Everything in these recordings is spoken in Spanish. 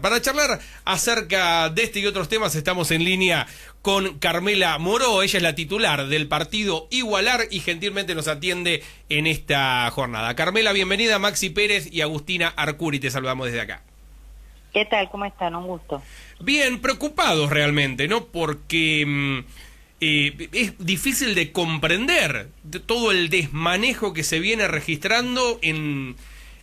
Para charlar acerca de este y otros temas estamos en línea con Carmela Moró. Ella es la titular del partido Igualar y gentilmente nos atiende en esta jornada. Carmela, bienvenida. Maxi Pérez y Agustina Arcuri, te saludamos desde acá. ¿Qué tal? ¿Cómo están? Un gusto. Bien, preocupados realmente, ¿no? Porque es difícil de comprender todo el desmanejo que se viene registrando en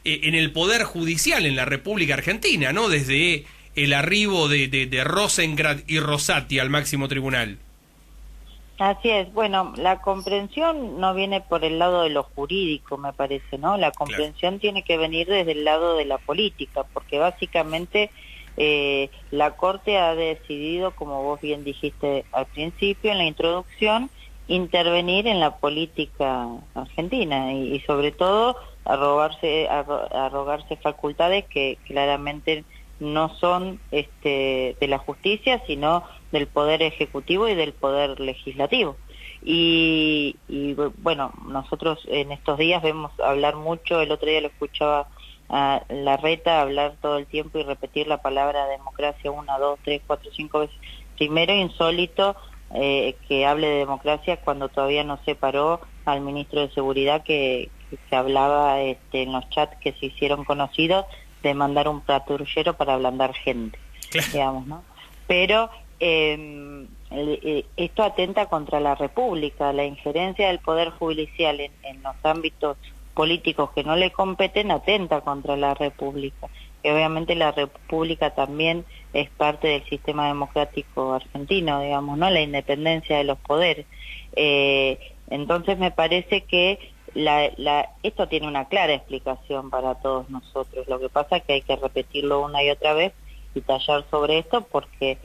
el Poder Judicial en la República Argentina, ¿no? Desde el arribo de Rosenkrantz y Rosati al máximo tribunal. Así es. Bueno, la comprensión no viene por el lado de lo jurídico, me parece, ¿no? La comprensión tiene que venir desde el lado de la política, porque básicamente la Corte ha decidido, como vos bien dijiste al principio, en la introducción, intervenir en la política argentina y sobre todo arrogarse facultades que claramente no son de la justicia, sino del Poder Ejecutivo y del Poder Legislativo. Y bueno, nosotros en estos días vemos hablar mucho, el otro día lo escuchaba a Larreta hablar todo el tiempo y repetir la palabra democracia 1, 2, 3, 4, 5 veces. Primero, insólito que hable de democracia cuando todavía no se paró al ministro de Seguridad que hablaba en los chats que se hicieron conocidos de mandar un patrullero para ablandar gente, digamos, ¿no? Pero esto atenta contra la República, la injerencia del Poder Judicial en los ámbitos políticos que no le competen atenta contra la República. Y obviamente la República también es parte del sistema democrático argentino, digamos, ¿no? La independencia de los poderes. Entonces me parece que esto tiene una clara explicación para todos nosotros. Lo que pasa es que hay que repetirlo una y otra vez y tallar sobre esto porque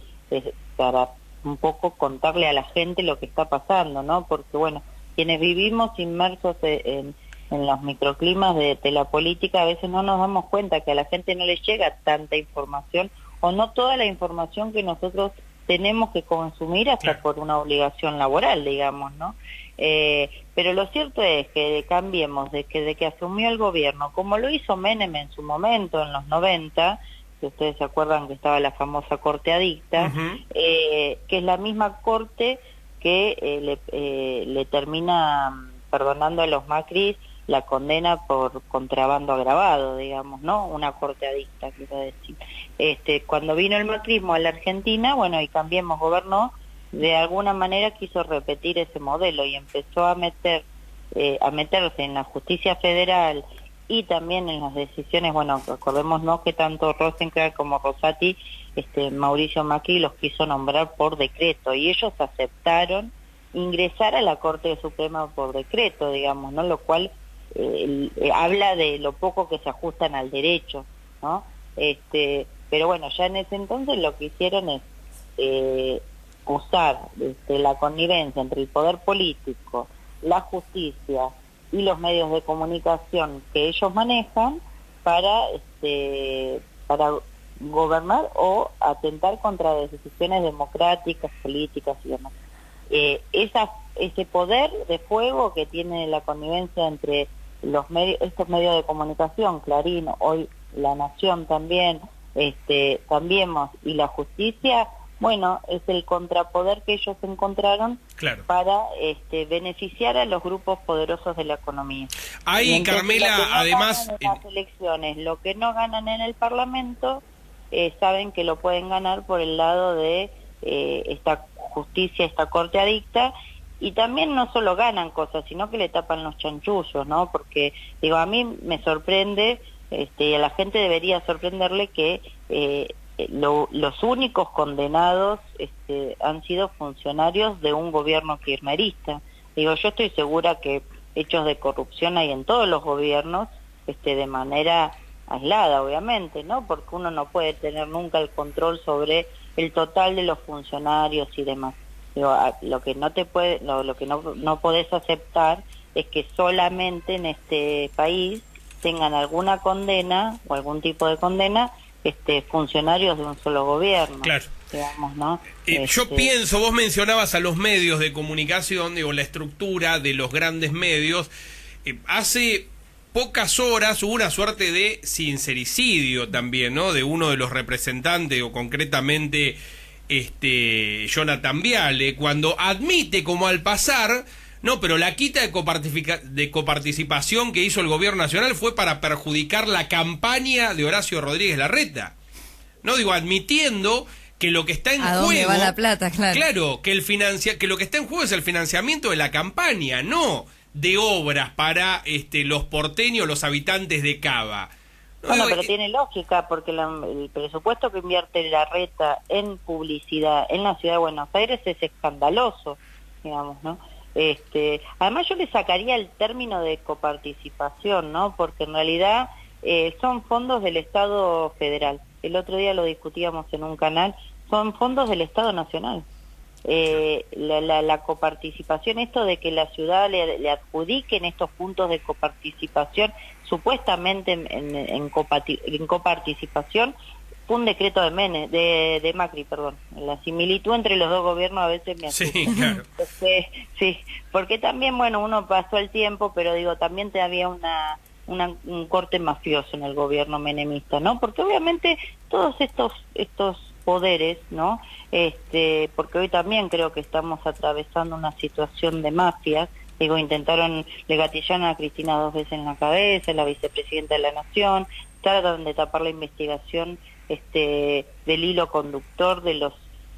para un poco contarle a la gente lo que está pasando, ¿no? Porque bueno, quienes vivimos inmersos en los microclimas de la política a veces no nos damos cuenta que a la gente no le llega tanta información o no toda la información que nosotros tenemos que consumir hasta por una obligación laboral, digamos, ¿no? Pero lo cierto es que cambiemos de que asumió el gobierno, como lo hizo Menem en su momento, en los 90, que ustedes se acuerdan que estaba la famosa corte adicta, que es la misma corte que le termina perdonando a los Macri la condena por contrabando agravado, digamos, ¿no? Una corte adicta, quiero decir. Cuando vino el macrismo a la Argentina, bueno, y Cambiemos gobernó, de alguna manera quiso repetir ese modelo y empezó a meterse en la justicia federal y también en las decisiones, bueno, acordémonos que tanto Rosenkrantz como Rosati, Mauricio Macri los quiso nombrar por decreto y ellos aceptaron ingresar a la Corte Suprema por decreto, digamos, ¿no? Lo cual habla de lo poco que se ajustan al derecho, ¿no? Pero bueno, ya en ese entonces lo que hicieron es usar la connivencia entre el poder político, la justicia y los medios de comunicación que ellos manejan para gobernar o atentar contra decisiones democráticas, políticas y demás. Ese poder de fuego que tiene la connivencia entre estos medios de comunicación, Clarín, hoy La Nación también, Cambiemos y la justicia, bueno, es el contrapoder que ellos encontraron para beneficiar a los grupos poderosos de la economía. Ahí, Carmela, además... En las elecciones, lo que no ganan en el Parlamento, saben que lo pueden ganar por el lado de esta justicia, esta corte adicta, y también no solo ganan cosas, sino que le tapan los chanchullos, ¿no? Porque, digo, a mí me sorprende, y a la gente debería sorprenderle que los únicos condenados han sido funcionarios de un gobierno kirchnerista. Digo, yo estoy segura que hechos de corrupción hay en todos los gobiernos, de manera aislada, obviamente, ¿no? Porque uno no puede tener nunca el control sobre el total de los funcionarios y demás. Digo, lo que no no podés aceptar es que solamente en este país tengan alguna condena o algún tipo de condena funcionarios de un solo gobierno. Claro. Digamos, ¿no? Yo pienso, vos mencionabas a los medios de comunicación, digo, la estructura de los grandes medios, hace pocas horas hubo una suerte de sincericidio también, ¿no? De uno de los representantes, o concretamente Jonathan Viale, cuando admite como al pasar, no, pero la quita de coparticipación que hizo el gobierno nacional fue para perjudicar la campaña de Horacio Rodríguez Larreta. No, digo, admitiendo que lo que está en ¿A juego... dónde va la plata? Claro. Claro, que lo que está en juego es el financiamiento de la campaña, no de obras para los porteños, los habitantes de Cava. No, Bueno, digo, pero tiene lógica, porque el presupuesto que invierte Larreta en publicidad en la ciudad de Buenos Aires es escandaloso, digamos, ¿no? Además yo le sacaría el término de coparticipación, ¿no? Porque en realidad son fondos del Estado federal. El otro día lo discutíamos en un canal, son fondos del Estado nacional. La coparticipación, esto de que la ciudad le adjudiquen estos puntos de coparticipación, supuestamente en coparticipación, fue un decreto de Macri, perdón. La similitud entre los dos gobiernos a veces me asusta. Sí, claro. Sí, porque también, bueno, uno pasó el tiempo, pero digo, también había un corte mafioso en el gobierno menemista, ¿no? Porque obviamente todos estos poderes, ¿no? Porque hoy también creo que estamos atravesando una situación de mafias. Digo, le gatillaron a Cristina 2 veces en la cabeza, la vicepresidenta de la Nación, tratan de tapar la investigación del hilo conductor de los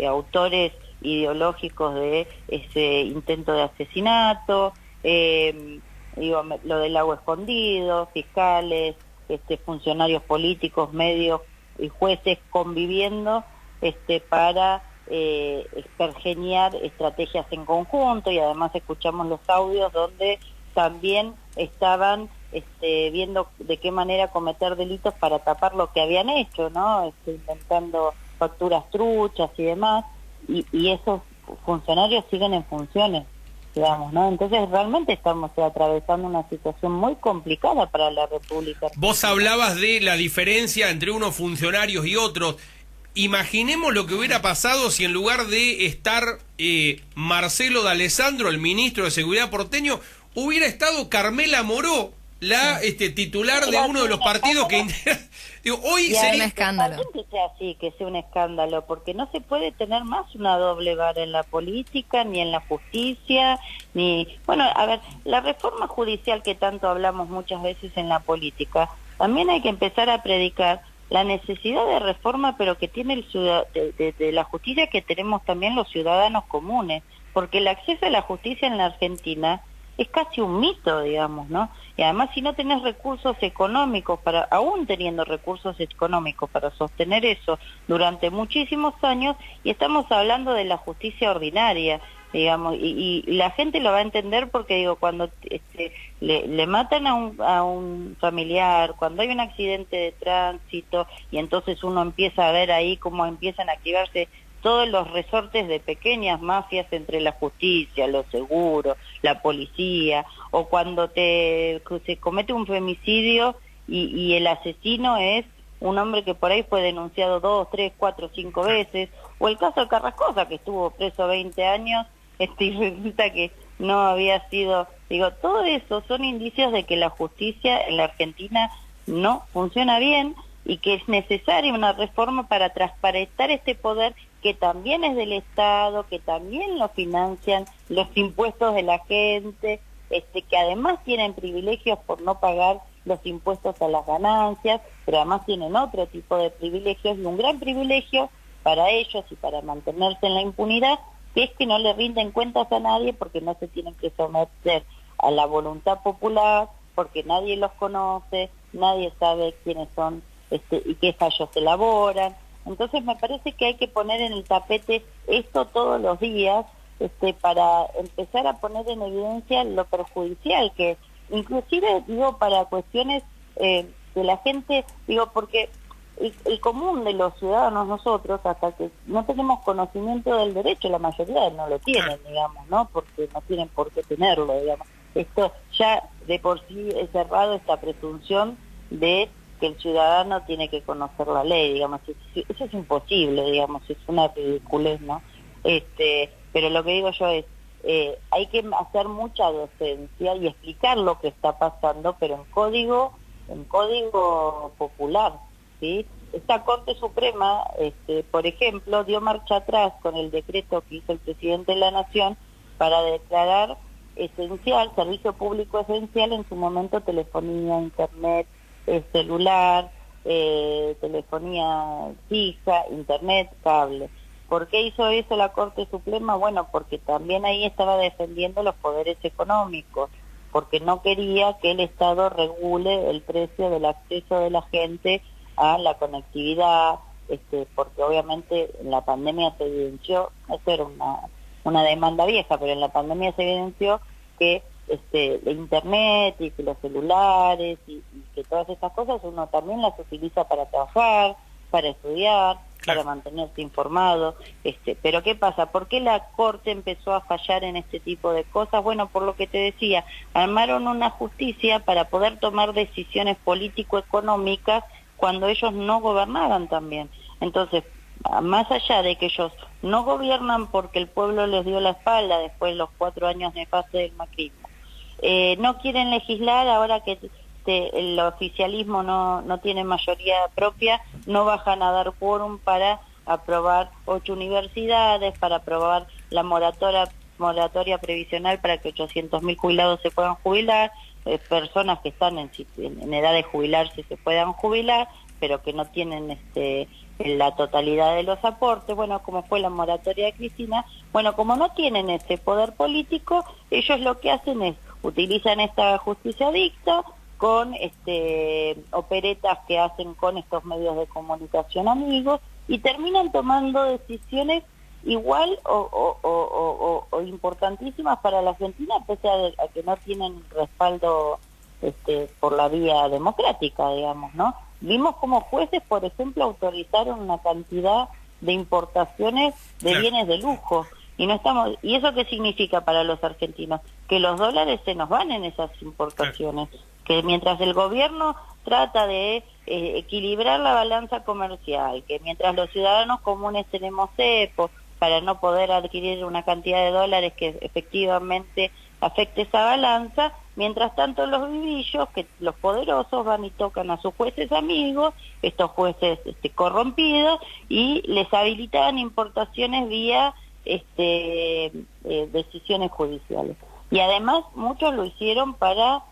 autores ideológicos de ese intento de asesinato, digo, lo del agua escondido, fiscales, funcionarios políticos, medios y jueces conviviendo para pergeniar estrategias en conjunto, y además escuchamos los audios donde también estaban viendo de qué manera cometer delitos para tapar lo que habían hecho, ¿no? Inventando facturas truchas y demás, y esos funcionarios siguen en funciones, digamos, ¿no? Entonces realmente estamos atravesando una situación muy complicada para la República. Vos hablabas de la diferencia entre unos funcionarios y otros. Imaginemos lo que hubiera pasado si en lugar de estar Marcelo D'Alessandro, el ministro de Seguridad porteño, hubiera estado Carmela Moró, la titular de uno de los partidos que digo, hoy sería un escándalo. Que sea así, que sea un escándalo, porque no se puede tener más una doble vara en la política, ni en la justicia, ni... Bueno, a ver, la reforma judicial que tanto hablamos muchas veces en la política, también hay que empezar a predicar la necesidad de reforma, pero que tiene de la justicia que tenemos también los ciudadanos comunes, porque el acceso a la justicia en la Argentina es casi un mito, digamos, ¿no? Y además si no tenés recursos económicos, aún teniendo recursos económicos para sostener eso durante muchísimos años, y estamos hablando de la justicia ordinaria, digamos, y la gente lo va a entender porque, digo, cuando le matan a un familiar, cuando hay un accidente de tránsito, y entonces uno empieza a ver ahí cómo empiezan a activarse todos los resortes de pequeñas mafias entre la justicia, los seguros, la policía, o cuando se comete un femicidio y el asesino es un hombre que por ahí fue denunciado 2, 3, 4, 5 veces, o el caso de Carrascosa, que estuvo preso 20 años, y resulta que no había sido... Digo, todo eso son indicios de que la justicia en la Argentina no funciona bien, y que es necesaria una reforma para transparentar este poder que también es del Estado, que también lo financian los impuestos de la gente, que además tienen privilegios por no pagar los impuestos a las ganancias, pero además tienen otro tipo de privilegios, y un gran privilegio para ellos y para mantenerse en la impunidad, que es que no le rinden cuentas a nadie, porque no se tienen que someter a la voluntad popular, porque nadie los conoce, nadie sabe quiénes son y qué fallos elaboran. Entonces me parece que hay que poner en el tapete esto todos los días, para empezar a poner en evidencia lo perjudicial que es, inclusive digo para cuestiones de la gente, digo porque el común de los ciudadanos, nosotros, hasta que no tenemos conocimiento del derecho, la mayoría no lo tienen, digamos, ¿no? Porque no tienen por qué tenerlo, digamos. Esto ya de por sí es cerrado, esta presunción de que el ciudadano tiene que conocer la ley, digamos. Eso es imposible, digamos, es una ridiculez, ¿no? Pero lo que digo yo es, hay que hacer mucha docencia y explicar lo que está pasando, pero en código popular, ¿sí? Esta Corte Suprema, por ejemplo, dio marcha atrás con el decreto que hizo el presidente de la Nación para declarar esencial, servicio público esencial, en su momento telefonía, internet, celular, telefonía fija, internet, cable. ¿Por qué hizo eso la Corte Suprema? Bueno, porque también ahí estaba defendiendo los poderes económicos, porque no quería que el Estado regule el precio del acceso de la gente a la conectividad, porque obviamente en la pandemia se evidenció, esto era una demanda vieja, pero en la pandemia se evidenció que la internet y que los celulares y que todas esas cosas uno también las utiliza para trabajar, para estudiar, para mantenerse informado, pero ¿qué pasa? ¿Por qué la Corte empezó a fallar en este tipo de cosas? Bueno, por lo que te decía, armaron una justicia para poder tomar decisiones político-económicas cuando ellos no gobernaban también. Entonces, más allá de que ellos no gobiernan porque el pueblo les dio la espalda después de los 4 años nefastos del macrismo, no quieren legislar ahora que el oficialismo no tiene mayoría propia, no bajan a dar quórum para aprobar 8 universidades, para aprobar la moratoria previsional para que 800.000 jubilados se puedan jubilar, personas que están en edad de jubilarse se puedan jubilar, pero que no tienen la totalidad de los aportes, bueno, como fue la moratoria de Cristina. Bueno, como no tienen ese poder político, ellos lo que hacen es, utilizan esta justicia dicta, con operetas que hacen con estos medios de comunicación amigos, y terminan tomando decisiones igual o importantísimas para la Argentina, pese a que no tienen respaldo por la vía democrática, digamos, ¿no? Vimos como jueces, por ejemplo, autorizaron una cantidad de importaciones de bienes de lujo, ¿y eso qué significa para los argentinos? Que los dólares se nos van en esas importaciones, que mientras el gobierno trata de equilibrar la balanza comercial, que mientras los ciudadanos comunes tenemos cepo para no poder adquirir una cantidad de dólares que efectivamente afecte esa balanza, mientras tanto los vivillos, que los poderosos van y tocan a sus jueces amigos, estos jueces corrompidos, y les habilitaban importaciones vía decisiones judiciales. Y además muchos lo hicieron para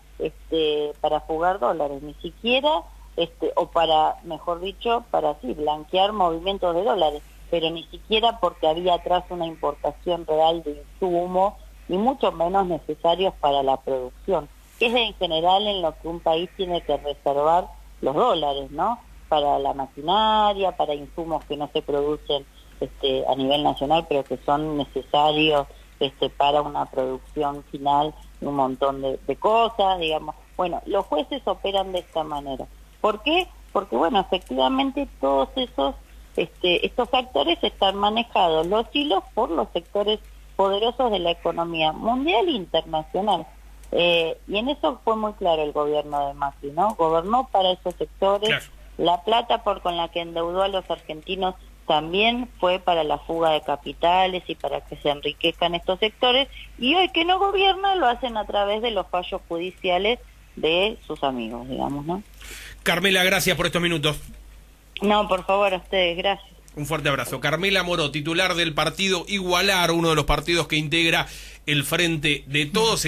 fugar dólares, ni siquiera, o para, mejor dicho, para blanquear movimientos de dólares, pero ni siquiera porque había atrás una importación real de insumos, y mucho menos necesarios para la producción, que es en general en lo que un país tiene que reservar los dólares, ¿no? Para la maquinaria, para insumos que no se producen a nivel nacional, pero que son necesarios para una producción final y un montón de cosas, digamos. Bueno, los jueces operan de esta manera. ¿Por qué? Porque, bueno, efectivamente todos estos actores están manejados los hilos por los sectores poderosos de la economía mundial e internacional. Y en eso fue muy claro el gobierno de Macri, ¿no? Gobernó para esos sectores, la plata con la que endeudó a los argentinos también fue para la fuga de capitales y para que se enriquezcan estos sectores, y hoy que no gobierna lo hacen a través de los fallos judiciales de sus amigos, digamos, ¿no? Carmela, gracias por estos minutos. No, por favor, a ustedes, gracias. Un fuerte abrazo. Carmela Moró, titular del partido Igualar, uno de los partidos que integra el Frente de Todos.